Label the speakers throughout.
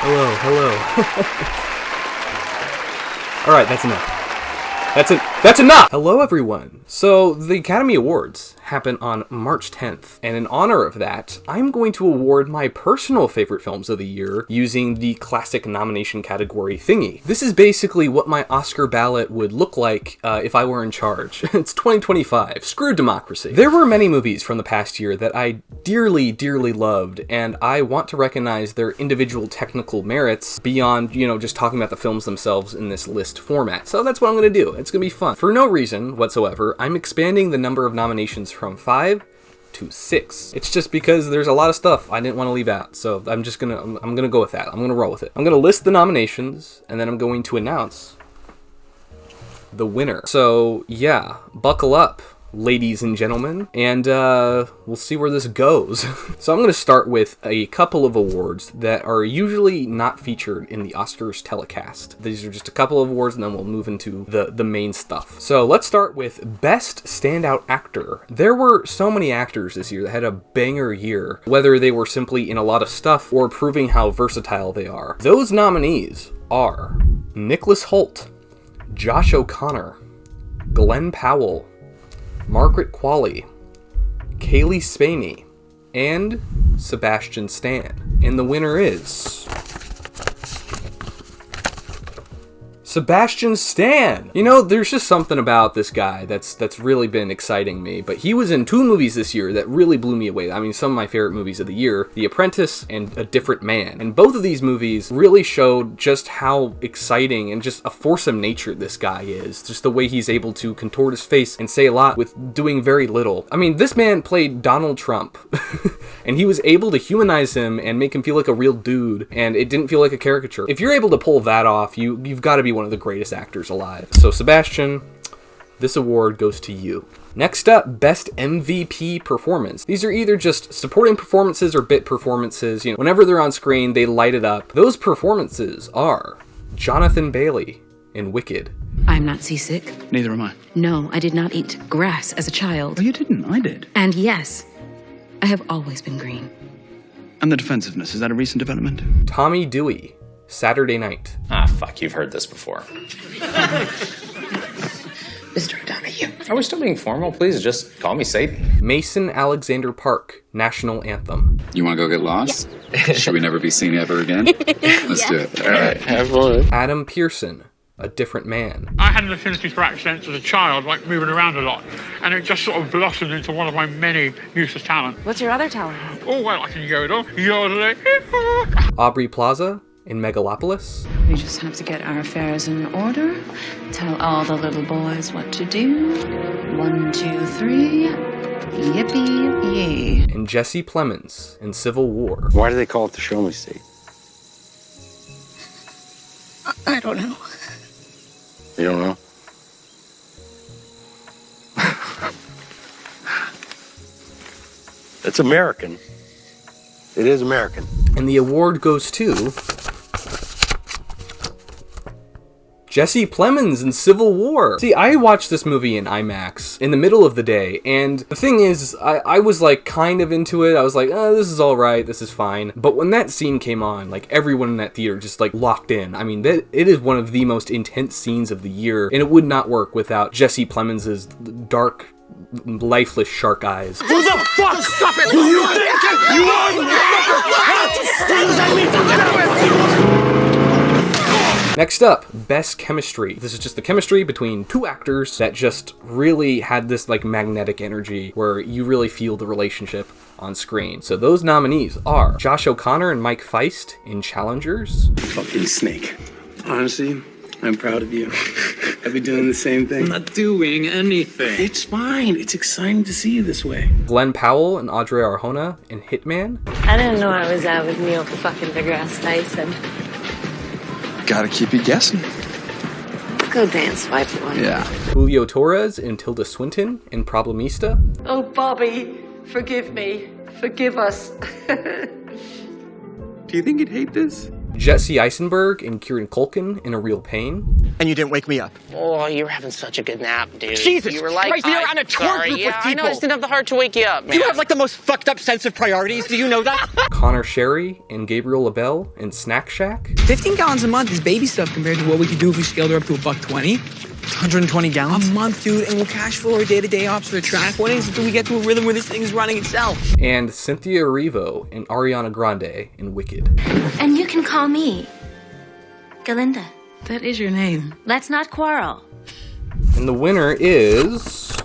Speaker 1: Hello. Alright, that's enough. That's enough! Hello, everyone. So, the Academy Awards happen on March 10th, and in honor of that, I'm going to award my personal favorite films of the year using the classic nomination category thingy. This is basically what my Oscar ballot would look like if I were in charge. It's 2025. Screw democracy. There were many movies from the past year that I dearly, dearly loved, and I want to recognize their individual technical merits beyond, just talking about the films themselves in this list format. So that's what I'm going to do. It's going to be fun. For no reason whatsoever, I'm expanding the number of nominations from 5 to 6. It's just because there's a lot of stuff I didn't want to leave out. So I'm gonna go with that. I'm gonna roll with it. I'm gonna list the nominations, and then I'm going to announce the winner. So yeah, buckle up, ladies and gentlemen, and we'll see where this goes. So I'm going to start with a couple of awards that are usually not featured in the Oscars telecast. These are just a couple of awards, and then we'll move into the main stuff. So let's start with Best Standout Actor. There were so many actors this year that had a banger year, whether they were simply in a lot of stuff or proving how versatile they are. Those nominees are Nicholas Hoult, Josh O'Connor, Glenn Powell, Margaret Qualley, Kaylee Spaney, and Sebastian Stan. And the winner is Sebastian Stan! There's just something about this guy that's really been exciting me, but he was in 2 movies this year that really blew me away. I mean, some of my favorite movies of the year, The Apprentice and A Different Man. And both of these movies really showed just how exciting and just a force of nature this guy is. Just the way he's able to contort his face and say a lot with doing very little. I mean, this man played Donald Trump, and he was able to humanize him and make him feel like a real dude, and it didn't feel like a caricature. If you're able to pull that off, you've got to be one of the greatest actors alive. So Sebastian, this award goes to you. Next up, Best MVP Performance. These are either just supporting performances or bit performances. Whenever they're on screen, they light it up. Those performances are Jonathan Bailey in Wicked.
Speaker 2: I'm not seasick.
Speaker 3: Neither am I.
Speaker 2: No, I did not eat grass as a child.
Speaker 3: Oh, you didn't? I did.
Speaker 2: And yes, I have always been green.
Speaker 3: And the defensive,ness, is that a recent development?
Speaker 1: Tommy Dewey, Saturday Night.
Speaker 4: Ah, fuck, you've heard this before.
Speaker 2: Mr. Donahue.
Speaker 4: Are we still being formal? Please just call me Satan.
Speaker 1: Mason Alexander Park, National Anthem.
Speaker 5: You want to go get lost? Yeah. Should we never be seen ever again? Let's do it.
Speaker 4: All right, have fun.
Speaker 1: Adam Pearson, A Different Man.
Speaker 6: I had an affinity for accents as a child, like moving around a lot, and it just sort of blossomed into one of my many useless talents.
Speaker 7: What's your other talent?
Speaker 6: Oh, well, I can yodel.
Speaker 1: Aubrey Plaza in Megalopolis.
Speaker 7: We just have to get our affairs in order, tell all the little boys what to do. 1, 2, 3, yippee-yay.
Speaker 1: And Jesse Plemons in Civil War.
Speaker 8: Why do they call it the Show Me State?
Speaker 7: I don't know.
Speaker 8: You don't know? It's American. It is American.
Speaker 1: And the award goes to Jesse Plemons in Civil War. See, I watched this movie in IMAX in the middle of the day, and the thing is, I was like kind of into it. I was like, oh, this is all right, this is fine. But when that scene came on, like everyone in that theater just like locked in. I mean, it is one of the most intense scenes of the year, and it would not work without Jesse Plemons' dark, lifeless shark eyes.
Speaker 9: Who the fuck? Stop it! Who you think you are?
Speaker 1: Next up, Best Chemistry. This is just the chemistry between 2 actors that just really had this like magnetic energy where you really feel the relationship on screen. So those nominees are Josh O'Connor and Mike Feist in Challengers.
Speaker 10: Fucking snake. Honestly, I'm proud of you. I've been doing the same thing.
Speaker 3: I'm not doing anything.
Speaker 10: It's fine. It's exciting to see you this way.
Speaker 1: Glenn Powell and Audrey Arjona in Hitman.
Speaker 7: I didn't know I was out with Neil fucking deGrasse Tyson.
Speaker 5: Gotta keep you guessing.
Speaker 7: Let's go dance, wipe one.
Speaker 5: Yeah.
Speaker 1: Julio Torres and Tilda Swinton in Problemista.
Speaker 11: Oh, Bobby, forgive me. Forgive us.
Speaker 3: Do you think he'd hate this?
Speaker 1: Jesse Eisenberg and Kieran Culkin in A Real Pain.
Speaker 9: And you didn't wake me up.
Speaker 11: Oh, you were having such a good nap, dude.
Speaker 9: Jesus
Speaker 11: you were like,
Speaker 9: Christ, you're on a tour
Speaker 11: sorry.
Speaker 9: group
Speaker 11: Yeah,
Speaker 9: with people.
Speaker 11: I know, I just didn't have the heart to wake you up, man.
Speaker 9: You have like the most fucked up sense of priorities. Do you know that?
Speaker 1: Connor Sherry and Gabriel LaBelle in Snack Shack.
Speaker 12: 15 gallons a month is baby stuff compared to what we could do if we scaled her up to $120.
Speaker 9: 120 gallons?
Speaker 12: A month, dude, and we'll cash flow our day-to-day ops for a track weddings until we get to a rhythm where this thing is running itself.
Speaker 1: And Cynthia Erivo and Ariana Grande in Wicked.
Speaker 13: And you can call me Galinda.
Speaker 2: That is your name.
Speaker 13: Let's not quarrel.
Speaker 1: And the winner is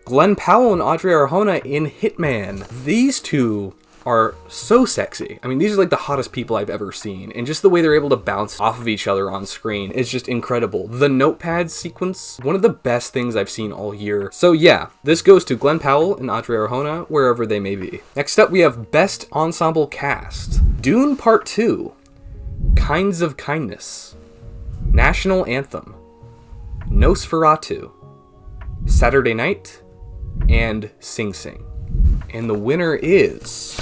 Speaker 1: Glenn Powell and Audrey Arjona in Hitman. These two are so sexy. I mean, these are like the hottest people I've ever seen, and just the way they're able to bounce off of each other on screen is just incredible. The notepad sequence, one of the best things I've seen all year. So yeah, this goes to Glenn Powell and Audrey Arjona, wherever they may be. Next up, we have Best Ensemble Cast. Dune Part 2, Kinds of Kindness, National Anthem, Nosferatu, Saturday Night, and Sing Sing. And the winner is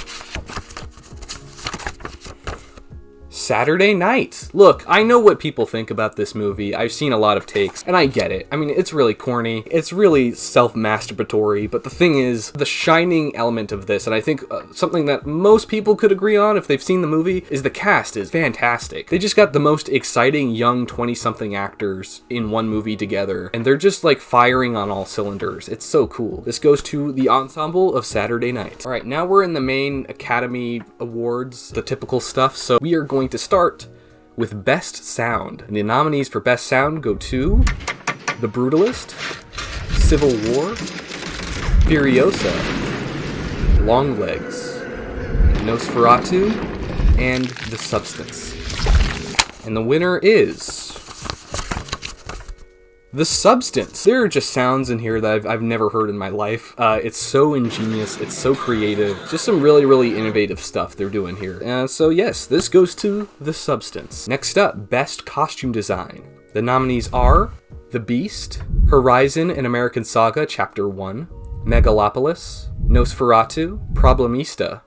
Speaker 1: Saturday Night. Look, I know what people think about this movie. I've seen a lot of takes, and I get it. I mean, it's really corny. It's really self-masturbatory, but the thing is, the shining element of this, and I think something that most people could agree on if they've seen the movie, is the cast is fantastic. They just got the most exciting young 20-something actors in one movie together, and they're just like firing on all cylinders. It's so cool. This goes to the ensemble of Saturday Night. All right, now we're in the main Academy Awards, the typical stuff, so we are going to start with Best Sound. And the nominees for Best Sound go to The Brutalist, Civil War, Furiosa, Longlegs, Nosferatu, and The Substance. And the winner is The Substance. There are just sounds in here that I've never heard in my life. It's so ingenious, it's so creative, just some really, really innovative stuff they're doing here. So yes, this goes to The Substance. Next up, Best Costume Design. The nominees are The Beast, Horizon and American Saga Chapter 1, Megalopolis, Nosferatu, Problemista,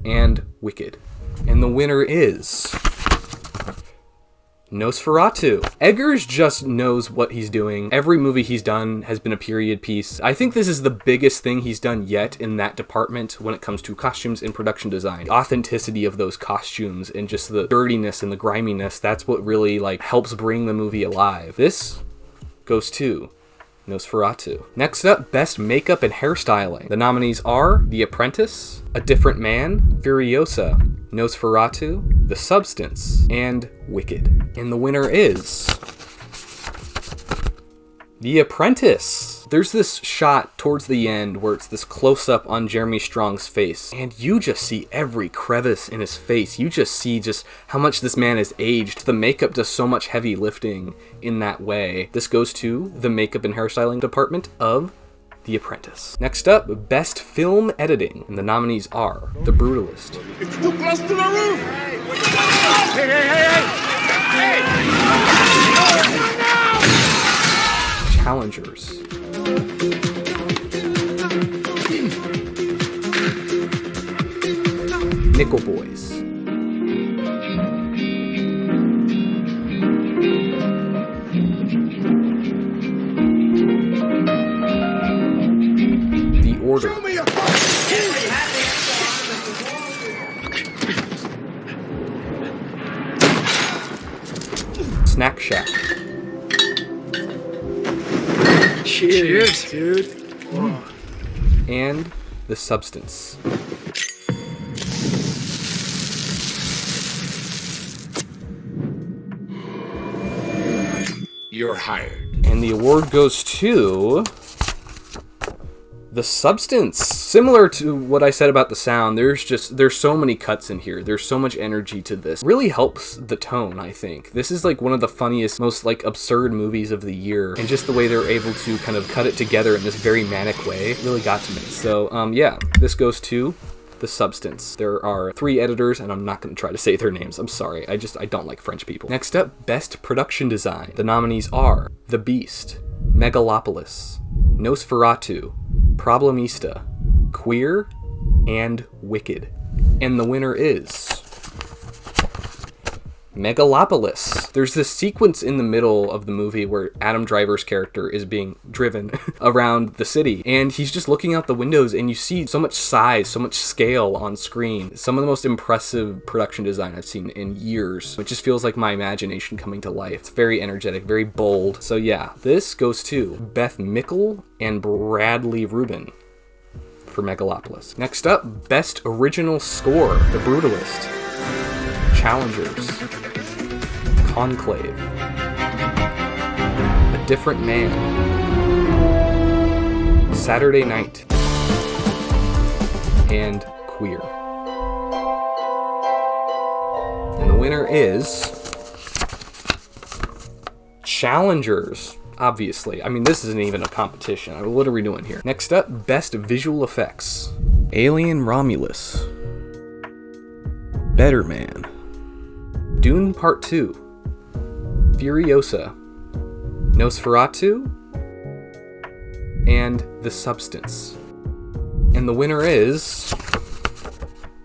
Speaker 1: and Wicked. And the winner is Nosferatu. Eggers just knows what he's doing. Every movie he's done has been a period piece. I think this is the biggest thing he's done yet in that department when it comes to costumes and production design. The authenticity of those costumes and just the dirtiness and the griminess, that's what really like helps bring the movie alive. This goes to Nosferatu. Next up, Best Makeup and Hairstyling. The nominees are The Apprentice, A Different Man, Furiosa, Nosferatu, The Substance, and Wicked. And the winner is The Apprentice. There's this shot towards the end where it's this close-up on Jeremy Strong's face, and you just see every crevice in his face. You just see just how much this man has aged. The makeup does so much heavy lifting in that way. This goes to the makeup and hairstyling department of The Apprentice. Next up, Best Film Editing. And the nominees are The Brutalist,
Speaker 9: It's too close to the roof! Hey, hey, hey, hey!
Speaker 1: Challengers, Nickel Boys, The Order, Snack Shack,
Speaker 9: Cheers, dude.
Speaker 1: and The Substance.
Speaker 5: You're hired.
Speaker 1: And the award goes to The Substance. Similar to what I said about the sound, there's so many cuts in here. There's so much energy to this. Really helps the tone, I think. This is like one of the funniest, most like absurd movies of the year. And just the way they're able to kind of cut it together in this very manic way really got to me. So yeah, this goes to The Substance. There are 3 editors, and I'm not going to try to say their names. I'm sorry. I don't like French people. Next up, Best Production Design. The nominees are The Beast, Megalopolis, Nosferatu, Problemista, Queer, and Wicked. And the winner is Megalopolis. There's this sequence in the middle of the movie where Adam Driver's character is being driven around the city, and he's just looking out the windows, and you see so much size, so much scale on screen. Some of the most impressive production design I've seen in years. It just feels like my imagination coming to life. It's very energetic, very bold. So yeah, this goes to Beth Mickle and Bradley Rubin for Megalopolis. Next up, Best Original Score, The Brutalist, Challengers, Conclave, A Different Man, Saturday Night, and Queer. And the winner is Challengers. Obviously. I mean, this isn't even a competition. What are we doing here? Next up, Best Visual Effects. Alien Romulus, Better Man, Dune Part 2, Furiosa, Nosferatu, and The Substance. And the winner is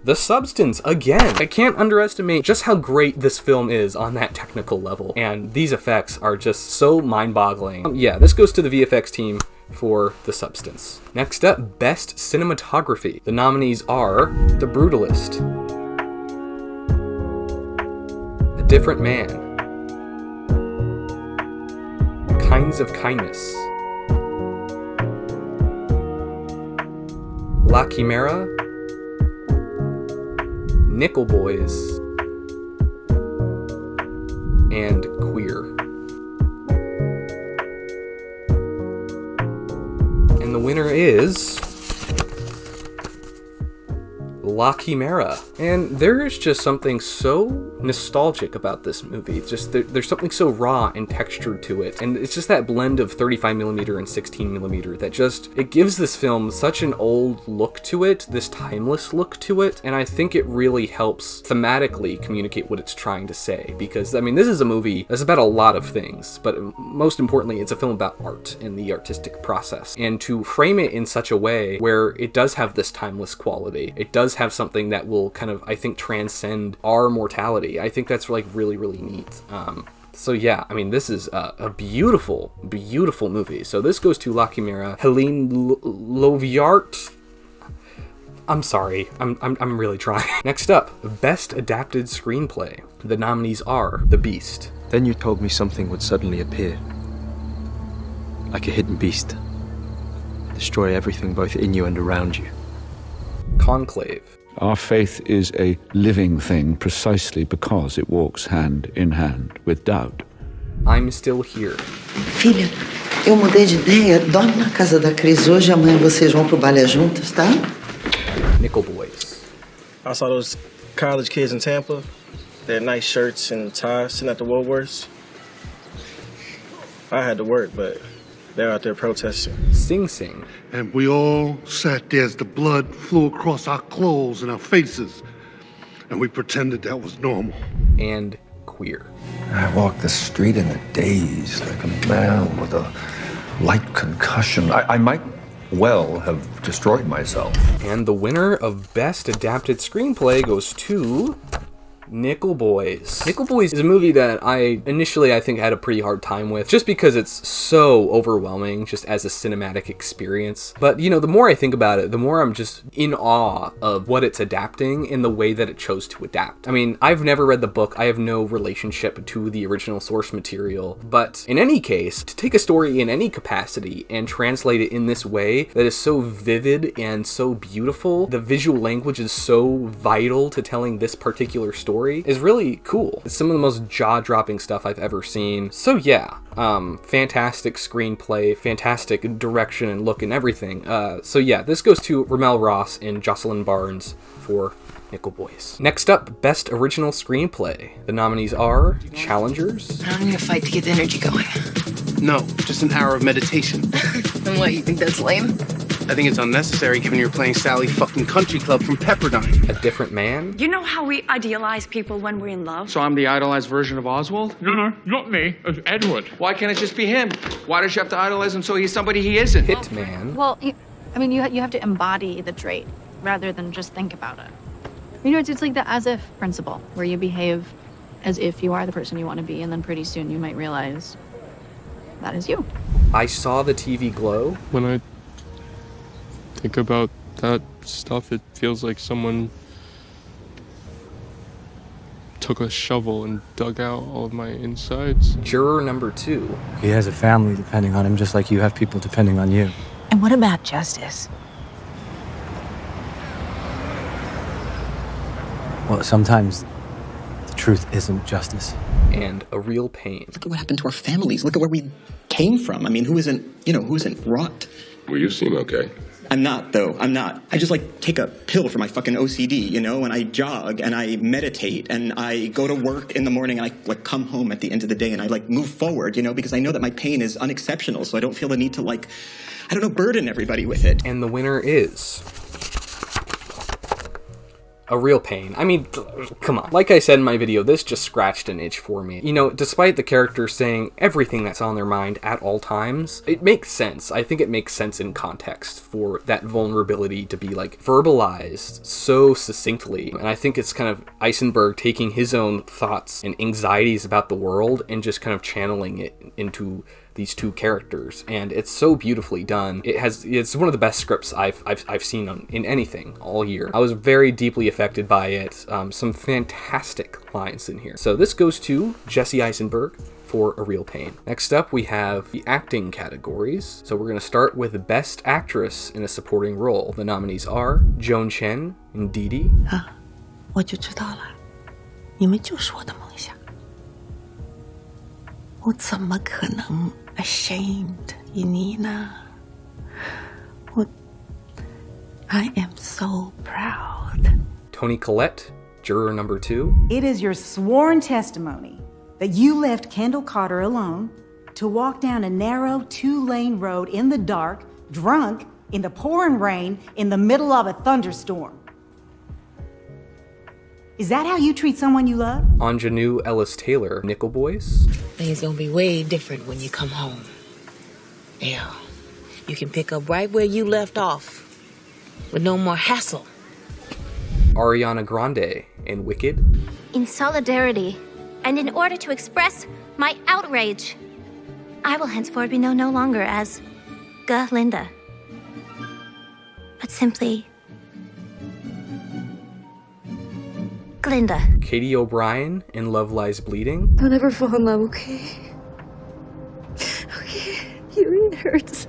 Speaker 1: The Substance, again. I can't underestimate just how great this film is on that technical level, and these effects are just so mind-boggling. Yeah, this goes to the VFX team for The Substance. Next up, Best Cinematography. The nominees are The Brutalist, A Different Man, Kinds of Kindness, La Chimera, Nickel Boys, and Queer. And the winner is La Chimera. And there's just something so nostalgic about this movie. It's just there's something so raw and textured to it, and it's just that blend of 35mm and 16mm that just, it gives this film such an old look to it, this timeless look to it, and I think it really helps thematically communicate what it's trying to say, because I mean, this is a movie that's about a lot of things, but most importantly, it's a film about art and the artistic process, and to frame it in such a way where it does have this timeless quality, it does have something that will kind of, I think, transcend our mortality. I think that's like really, really neat. So yeah, I mean, this is a beautiful, beautiful movie. So this goes to La Chimera, Helene Loviart. I'm sorry, I'm really trying. Next up, Best Adapted Screenplay. The nominees are The Beast.
Speaker 14: Then you told me something would suddenly appear, like a hidden beast, destroy everything both in you and around you.
Speaker 1: Conclave.
Speaker 15: Our faith is a living thing precisely because it walks hand in hand with doubt.
Speaker 1: I'm Still Here.
Speaker 16: Filha, eu mudei de ideia. Dorme na casa da Cris hoje e amanhã vocês vão pro balé juntas, tá?
Speaker 1: Nickel Boys.
Speaker 17: I saw those college kids in Tampa. They had nice shirts and ties sitting at the Woolworths. I had to work, but they're out there protesting.
Speaker 1: Sing Sing.
Speaker 18: And we all sat there as the blood flew across our clothes and our faces, and we pretended that was normal.
Speaker 1: And Queer.
Speaker 19: I walked the street in a daze, like a man with a light concussion. I might well have destroyed myself.
Speaker 1: And the winner of Best Adapted Screenplay goes to Nickel Boys. Nickel Boys is a movie that I initially, I think, had a pretty hard time with, just because it's so overwhelming just as a cinematic experience. But, you know, the more I think about it, the more I'm just in awe of what it's adapting and the way that it chose to adapt. I mean, I've never read the book. I have no relationship to the original source material. But in any case, to take a story in any capacity and translate it in this way that is so vivid and so beautiful, the visual language is so vital to telling this particular story, is really cool. It's some of the most jaw-dropping stuff I've ever seen. So yeah, fantastic screenplay, fantastic direction and look and everything. So yeah, this goes to Ramel Ross and Jocelyn Barnes for Nickel Boys. Next up, Best Original Screenplay. The nominees are Challengers.
Speaker 12: I'm gonna fight to get the energy going.
Speaker 10: No, just an hour of meditation.
Speaker 12: And what, you think that's lame?
Speaker 10: I think it's unnecessary given you're playing Sally fucking Country Club from Pepperdine.
Speaker 1: A Different Man.
Speaker 20: You know how we idealize people when we're in love?
Speaker 10: So I'm the idolized version of Oswald?
Speaker 6: No, not me. It's Edward.
Speaker 10: Why can't it just be him? Why does you have to idolize him so he's somebody he isn't?
Speaker 1: Hitman.
Speaker 21: Well, you have to embody the trait rather than just think about it. You know, it's like the as-if principle, where you behave as if you are the person you want to be, and then pretty soon you might realize that is you.
Speaker 1: I saw the TV glow.
Speaker 4: When I think about that stuff, it feels like someone took a shovel and dug out all of my insides.
Speaker 1: Juror number 2.
Speaker 22: He has a family depending on him, just like you have people depending on you.
Speaker 21: And what about justice?
Speaker 22: Well, sometimes the truth isn't justice.
Speaker 1: And A Real Pain.
Speaker 12: Look at what happened to our families. Look at where we came from. I mean, who isn't rot?
Speaker 23: Well, you seem okay.
Speaker 12: I'm not, though. I'm not. I just, take a pill for my fucking OCD, and I jog, and I meditate, and I go to work in the morning, and I, come home at the end of the day, and I, move forward, because I know that my pain is unexceptional, so I don't feel the need to, burden everybody with it.
Speaker 1: And the winner is A Real Pain. I mean, come on. Like I said in my video, this just scratched an itch for me. Despite the characters saying everything that's on their mind at all times, it makes sense. I think it makes sense in context for that vulnerability to be, verbalized so succinctly. And I think it's kind of Eisenberg taking his own thoughts and anxieties about the world and just kind of channeling it into these two characters, and it's so beautifully done. It's one of the best scripts I've seen in anything all year. I was very deeply affected by it. Some fantastic lines in here. So this goes to Jesse Eisenberg for A Real Pain. Next up, we have the acting categories. So we're going to start with Best Actress in a Supporting Role. The nominees are Joan Chen in Dee Dee.
Speaker 16: 我就知道了，你们就是我的梦想。我怎么可能 ashamed 于你呢？I am so proud.
Speaker 1: Toni Collette, juror number 2.
Speaker 24: It is your sworn testimony that you left Kendall Carter alone to walk down a narrow 2-lane road in the dark, drunk, in the pouring rain, in the middle of a thunderstorm. Is that how you treat someone you love?
Speaker 1: Ingenue Ellis Taylor, Nickel Boys.
Speaker 25: Things gonna be way different when you come home. Yeah, you can pick up right where you left off, with no more hassle.
Speaker 1: Ariana Grande in Wicked.
Speaker 13: In solidarity, and in order to express my outrage, I will henceforth be known no longer as Galinda, but simply Glinda.
Speaker 1: Katie O'Brien in Love Lies Bleeding.
Speaker 26: Don't ever fall in love, okay? Okay, it hurts.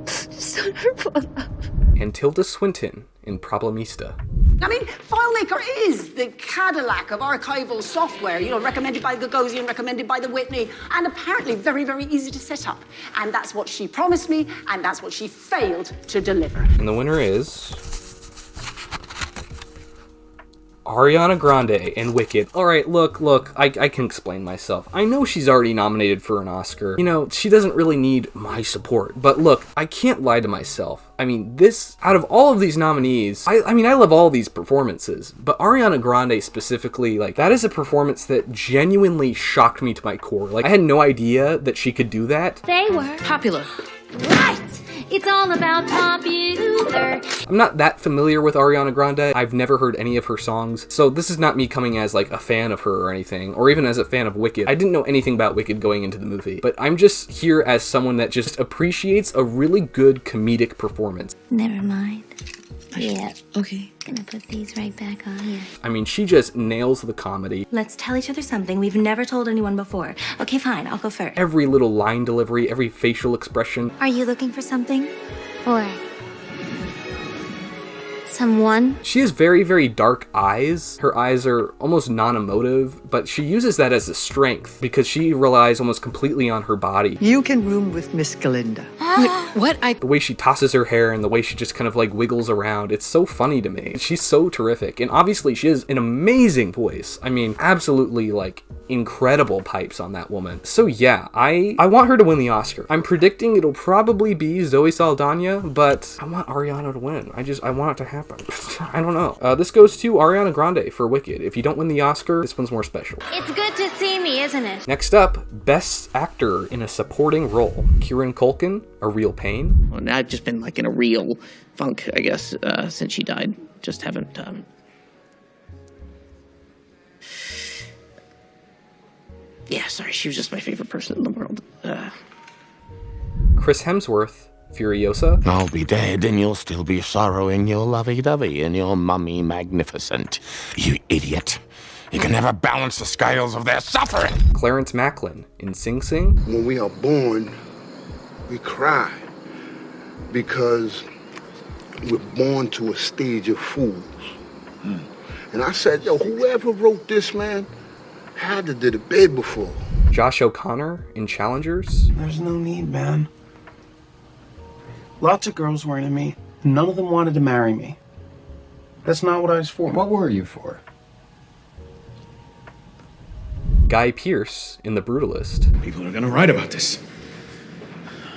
Speaker 26: Just don't ever fall in love.
Speaker 1: And Tilda Swinton in Problemista.
Speaker 27: I mean, FileMaker is the Cadillac of archival software, recommended by Gagosian, recommended by the Whitney, and apparently very, very easy to set up. And that's what she promised me, and that's what she failed to deliver.
Speaker 1: And the winner is Ariana Grande in Wicked. Alright, look, I can explain myself. I know she's already nominated for an Oscar. She doesn't really need my support. But look, I can't lie to myself. I mean, out of all of these nominees, I mean, I love all these performances, but Ariana Grande specifically, that is a performance that genuinely shocked me to my core. I had no idea that she could do that.
Speaker 13: They were popular. Right! It's all about popular.
Speaker 1: I'm not that familiar with Ariana Grande. I've never heard any of her songs, so this is not me coming as a fan of her or anything, or even as a fan of Wicked. I didn't know anything about Wicked going into the movie, but I'm just here as someone that just appreciates a really good comedic performance.
Speaker 13: Never mind.
Speaker 26: Yeah, okay.
Speaker 13: Gonna put these right back on here.
Speaker 1: I mean, she just nails the comedy.
Speaker 13: Let's tell each other something we've never told anyone before. Okay, fine, I'll go first.
Speaker 1: Every little line delivery, every facial expression.
Speaker 13: Are you looking for something? Or someone?
Speaker 1: She has very, very dark eyes. Her eyes are almost non-emotive, but she uses that as a strength because she relies almost completely on her body.
Speaker 16: You can room with Miss Galinda.
Speaker 25: What?
Speaker 1: The way she tosses her hair and the way she just kind of wiggles around, it's so funny to me. She's so terrific. And obviously she has an amazing voice. I mean, absolutely incredible pipes on that woman. So yeah, I want her to win the Oscar. I'm predicting it'll probably be Zoe Saldana, but I want Ariana to win. I want it to happen. I don't know. This goes to Ariana Grande for Wicked. If you don't win the Oscar, this one's more special.
Speaker 13: It's good to see me, isn't it?
Speaker 1: Next up, Best Actor in a Supporting Role. Kieran Culkin, A Real Pain.
Speaker 12: Well, I've just been in a real funk, I guess, since she died. Just haven't
Speaker 10: Yeah, sorry, she was just my favorite person in the world.
Speaker 1: Chris Hemsworth, Furiosa.
Speaker 2: I'll be dead and you'll still be sorrowing your lovey-dovey and your mummy magnificent. You idiot. You can never balance the scales of their suffering.
Speaker 1: Clarence Macklin in Sing Sing.
Speaker 18: When we are born, we cry because we're born to a stage of fools. And I said, yo, whoever wrote this, man, had to did it big before.
Speaker 1: Josh O'Connor in Challengers.
Speaker 17: There's no need, man. Lots of girls were into me. None of them wanted to marry me. That's not what I was for.
Speaker 19: What were you for?
Speaker 1: Guy Pearce in The Brutalist.
Speaker 3: People are gonna write about this.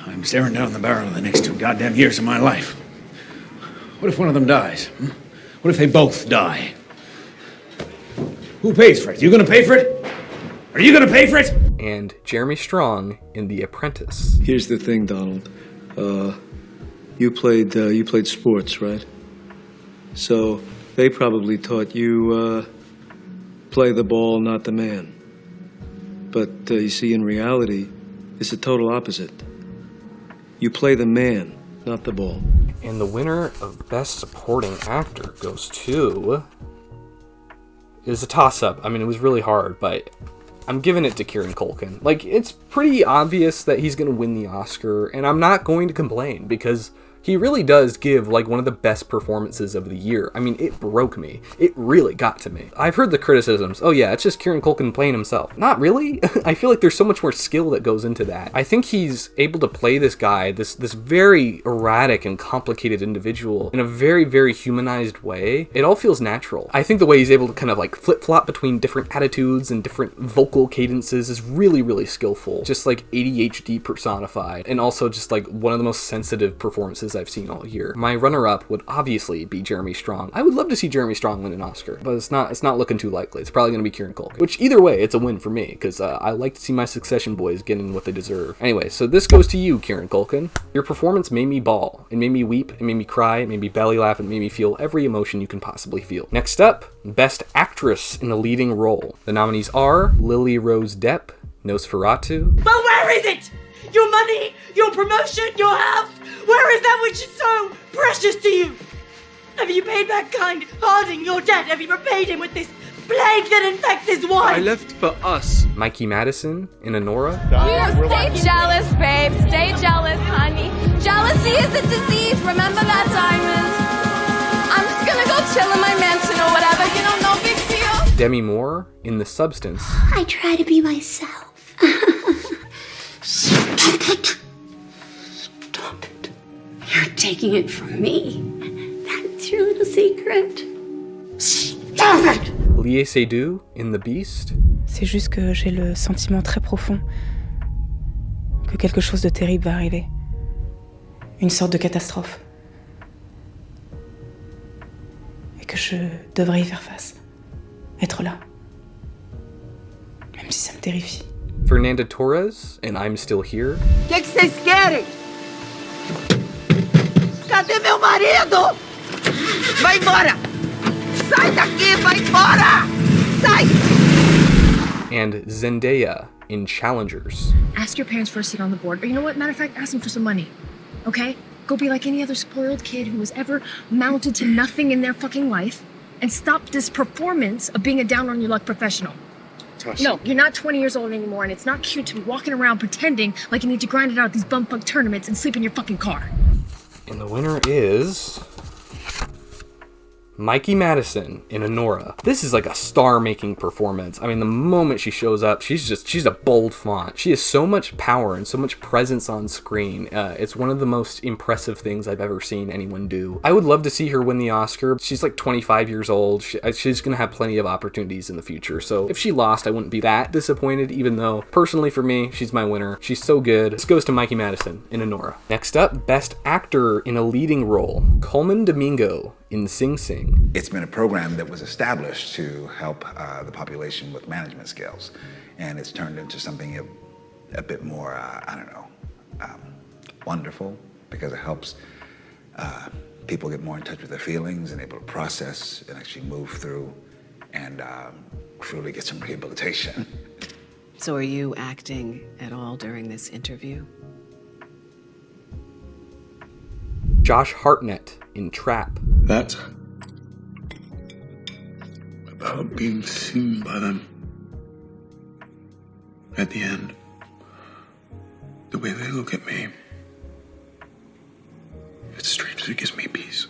Speaker 3: I'm staring down the barrel of the next 2 goddamn years of my life. What if one of them dies? What if they both die? Who pays for it? You gonna pay for it? Are you gonna pay for it?
Speaker 1: And Jeremy Strong in The Apprentice.
Speaker 7: Here's the thing, Donald. You played sports, right? So they probably taught you play the ball, not the man. But you see, in reality, it's the total opposite. You play the man, not the ball.
Speaker 1: And the winner of Best Supporting Actor goes to... It was a toss-up. I mean, it was really hard, but I'm giving it to Kieran Culkin. Like, it's pretty obvious that he's going to win the Oscar, and I'm not going to complain, because he really does give, like, one of the best performances of the year. I mean, it broke me. It really got to me. I've heard the criticisms, oh yeah, it's just Kieran Culkin playing himself. Not really. I feel like there's so much more skill that goes into that. I think he's able to play this guy, this very erratic and complicated individual, in a very, very humanized way. It all feels natural. I think the way he's able to kind of like flip-flop between different attitudes and different vocal cadences is really, really skillful. Just like ADHD personified, and also just like one of the most sensitive performances I've seen all year. My runner-up would obviously be Jeremy Strong. I would love to see Jeremy Strong win an Oscar, but it's not looking too likely. It's probably going to be Kieran Culkin, which either way, it's a win for me, because I like to see my Succession boys getting what they deserve. Anyway, so this goes to you, Kieran Culkin. Your performance made me bawl. It made me weep. It made me cry. It made me belly laugh. It made me feel every emotion you can possibly feel. Next up, Best Actress in a Leading Role. The nominees are Lily Rose Depp, Nosferatu.
Speaker 8: But where is it? Your money, your promotion, your house? Where is that which is so precious to you? Have you paid that kind Harding your debt? Have you repaid him with this plague that infects his wife?
Speaker 22: I left for us.
Speaker 1: Mikey Madison in Anora.
Speaker 9: Stay jealous, babe. Stay jealous, honey. Jealousy is a disease. Remember that, Diamond? I'm just gonna go chill in my mansion or whatever. You know, no big deal.
Speaker 1: Demi Moore in The Substance.
Speaker 11: I try to be myself. Stop it. Stop it. You're taking it from me. That's your little secret. Stop it.
Speaker 1: Léa Seydoux in The Beast.
Speaker 23: C'est juste que j'ai le sentiment très profond que quelque chose de terrible va arriver. Une sorte de catastrophe. Et que je devrais y faire face. Être là. Même si ça me terrifie.
Speaker 1: Fernanda Torres in I'm Still Here.
Speaker 8: O que vocês querem? Cadê meu marido? Vai embora! Sai daqui, vai embora! Sai!
Speaker 1: And Zendaya in Challengers.
Speaker 28: Ask your parents for a seat on the board. Or you know what? Matter of fact, ask them for some money. Okay? Go be like any other spoiled kid who was ever mounted to nothing in their fucking life. And stop this performance of being a down-on-your-luck professional.
Speaker 3: Tasha.
Speaker 28: No, you're not 20 years old anymore, and it's not cute to be walking around pretending like you need to grind it out at these bumfuck tournaments and sleep in your fucking car.
Speaker 1: And the winner is Mikey Madison in Anora. This is like a star-making performance. I mean, the moment she shows up, she's a bold font. She has so much power and so much presence on screen. It's one of the most impressive things I've ever seen anyone do. I would love to see her win the Oscar. She's like 25 years old. She's gonna have plenty of opportunities in the future. So if she lost, I wouldn't be that disappointed, even though personally for me, she's my winner. She's so good. This goes to Mikey Madison in Anora. Next up, Best Actor in a Leading Role. Colman Domingo in Sing Sing.
Speaker 29: It's been a program that was established to help the population with management skills, and it's turned into something a bit more, wonderful, because it helps people get more in touch with their feelings and able to process and actually move through and truly get some rehabilitation.
Speaker 4: So are you acting at all during this interview?
Speaker 1: Josh Hartnett in Trap.
Speaker 10: That's about being seen by them. At the end, the way they look at me, it's strange. It gives me peace.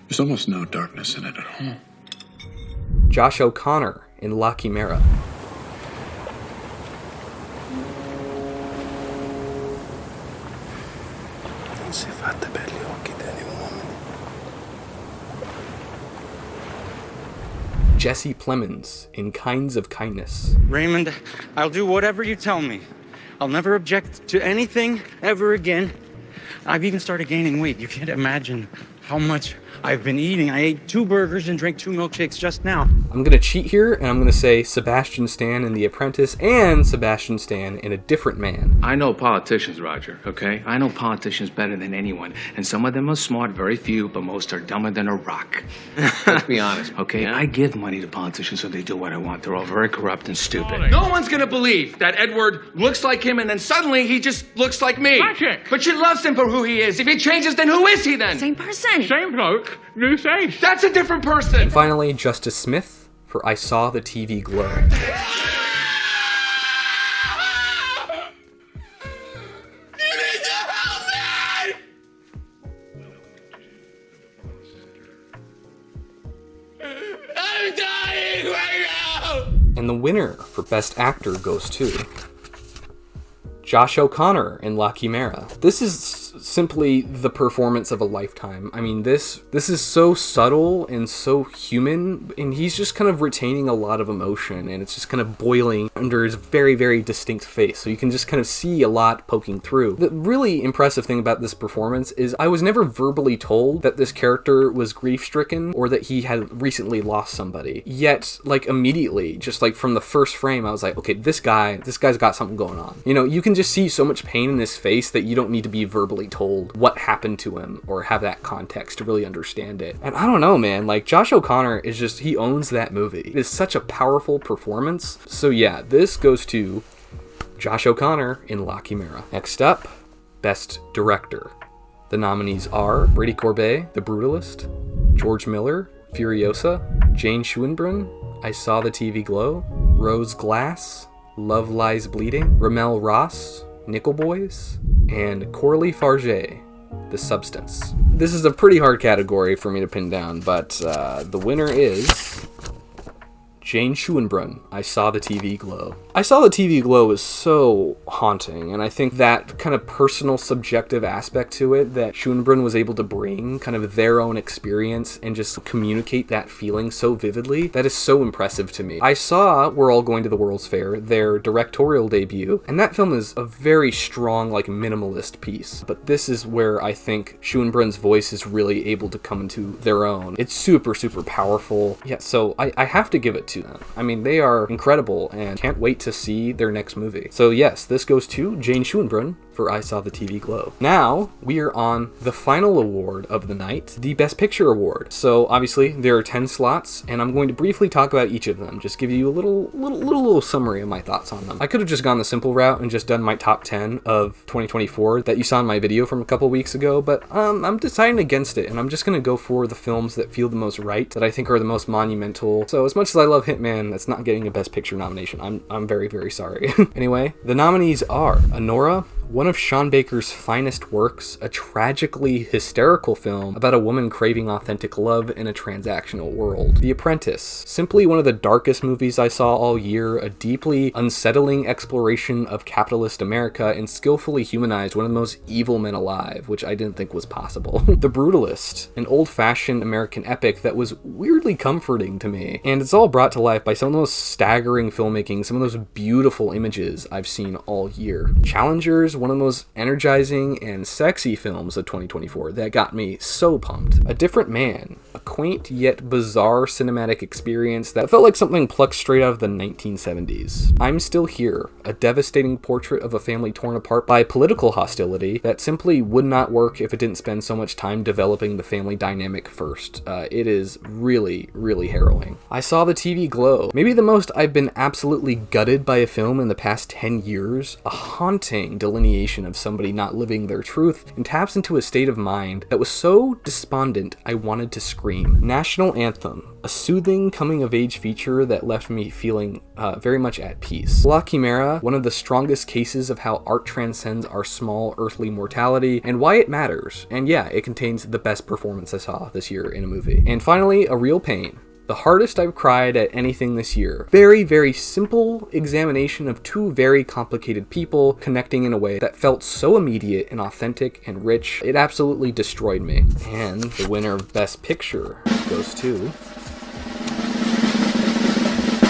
Speaker 10: There's almost no darkness in it at all.
Speaker 1: Josh O'Connor in La Chimera.
Speaker 10: Non si è fatta per gli occhi degli uomini.
Speaker 1: Jesse Plemons in Kinds of Kindness.
Speaker 5: Raymond, I'll do whatever you tell me. I'll never object to anything ever again. I've even started gaining weight. You can't imagine how much I've been eating. I ate 2 burgers and drank 2 milkshakes just now.
Speaker 1: I'm going to cheat here, and I'm going to say Sebastian Stan in The Apprentice and Sebastian Stan in A Different Man.
Speaker 6: I know politicians, Roger, okay? I know politicians better than anyone. And some of them are smart, very few, but most are dumber than a rock. Let's be honest, okay? I give money to politicians so they do what I want. They're all very corrupt and stupid.
Speaker 14: No one's gonna believe that Edward looks like him and then suddenly he just looks like me. Magic. But she loves him for who he is. If he changes, then who is he then?
Speaker 26: Same person.
Speaker 14: Same bloke, new face. That's a different person.
Speaker 1: And finally, Justice Smith for I Saw the TV Glow.
Speaker 14: I'm dying right now!
Speaker 1: And the winner for Best Actor goes to Josh O'Connor in La Chimera. This is simply the performance of a lifetime. I mean, this is so subtle and so human, and he's just kind of retaining a lot of emotion, and it's just kind of boiling under his very, very distinct face. So you can just kind of see a lot poking through. The really impressive thing about this performance is I was never verbally told that this character was grief-stricken or that he had recently lost somebody. Yet, like, immediately, just like from the first frame, I was like, okay, this guy's got something going on. You know, you can just see so much pain in his face that you don't need to be verbally told what happened to him or have that context to really understand it. And I don't know, man, like Josh O'Connor is just, he owns that movie. It is such a powerful performance. So yeah, this goes to Josh O'Connor in La Chimera. Next up, Best Director. The nominees are Brady Corbet, The Brutalist, George Miller, Furiosa, Jane Schoenbrunn, I Saw the TV Glow, Rose Glass, Love Lies Bleeding, Ramel Ross, Nickel Boys, and Coralie Farge, The Substance. This is a pretty hard category for me to pin down, but the winner is Jane Schoenbrunn, I Saw the TV Glow. I Saw the TV Glow is so haunting, and I think that kind of personal, subjective aspect to it that Schoenbrunn was able to bring, kind of their own experience, and just communicate that feeling so vividly, that is so impressive to me. I saw We're All Going to the World's Fair, their directorial debut, and that film is a very strong, like, minimalist piece. But this is where I think Schoenbrunn's voice is really able to come into their own. It's super, super powerful. Yeah, so I have to give it to them. I mean, they are incredible, and can't wait to see their next movie. So yes, this goes to Jane Schoenbrunn for I Saw the TV Glow. Now, we are on the final award of the night, the Best Picture Award. So obviously, there are 10 slots, and I'm going to briefly talk about each of them, just give you a little summary of my thoughts on them. I could have just gone the simple route and just done my top 10 of 2024 that you saw in my video from a couple weeks ago, but I'm deciding against it, and I'm just gonna go for the films that feel the most right, that I think are the most monumental. So as much as I love Hitman, that's not getting a Best Picture nomination. I'm very, very sorry. Anyway, the nominees are Anora, one of Sean Baker's finest works, a tragically hysterical film about a woman craving authentic love in a transactional world. The Apprentice, simply one of the darkest movies I saw all year, a deeply unsettling exploration of capitalist America, and skillfully humanized one of the most evil men alive, which I didn't think was possible. The Brutalist, an old-fashioned American epic that was weirdly comforting to me, and it's all brought to life by some of the most staggering filmmaking, some of those beautiful images I've seen all year. Challengers, one of the most energizing and sexy films of 2024 that got me so pumped. A Different Man, a quaint yet bizarre cinematic experience that felt like something plucked straight out of the 1970s. I'm Still Here, a devastating portrait of a family torn apart by political hostility that simply would not work if it didn't spend so much time developing the family dynamic first. It is really, really harrowing. I Saw the TV Glow, maybe the most I've been absolutely gutted by a film in the past 10 years, a haunting delineation of somebody not living their truth, and taps into a state of mind that was so despondent I wanted to scream. National Anthem, a soothing coming-of-age feature that left me feeling very much at peace. La Chimera, one of the strongest cases of how art transcends our small earthly mortality and why it matters, and yeah, it contains the best performance I saw this year in a movie. And finally, A Real Pain, the hardest I've cried at anything this year. Very, very simple examination of two very complicated people connecting in a way that felt so immediate and authentic and rich. It absolutely destroyed me. And the winner of Best Picture goes to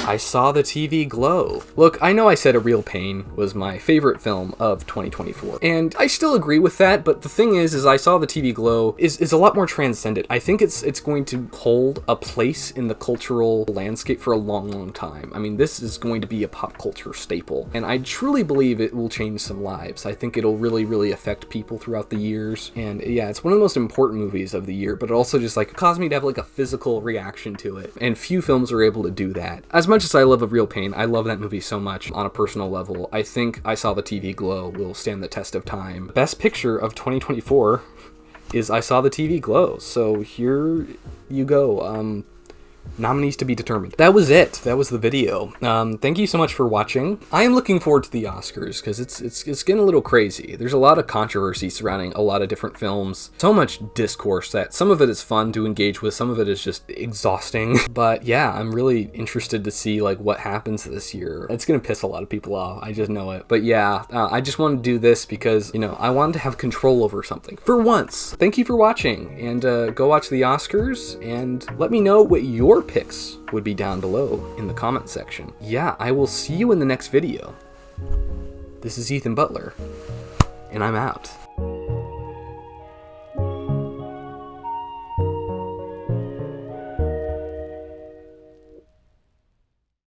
Speaker 1: I Saw the TV Glow. Look, I know I said A Real Pain was my favorite film of 2024, and I still agree with that, but the thing is I Saw the TV Glow is a lot more transcendent. I think it's going to hold a place in the cultural landscape for a long, long time. I mean, this is going to be a pop culture staple, and I truly believe it will change some lives. I think it'll really, really affect people throughout the years, and yeah, it's one of the most important movies of the year, but it also just like caused me to have like a physical reaction to it, and few films are able to do that. As much as I love A Real Pain, I love that movie so much on a personal level. I think I Saw the TV Glow will stand the test of time. Best Picture of 2024 is I Saw the TV Glow. So here you go. Nominees to be determined. That was it. That was the video. Thank you so much for watching. I am looking forward to the Oscars because it's getting a little crazy. There's a lot of controversy surrounding a lot of different films. So much discourse that some of it is fun to engage with, some of it is just exhausting. But yeah, I'm really interested to see like what happens this year. It's gonna piss a lot of people off. I just know it. But yeah, I just wanted to do this because, you know, I wanted to have control over something for once. Thank you for watching, and go watch the Oscars and let me know what your picks would be down below in the comment section. Yeah, I will see you in the next video. This is Ethan Butler, and I'm out.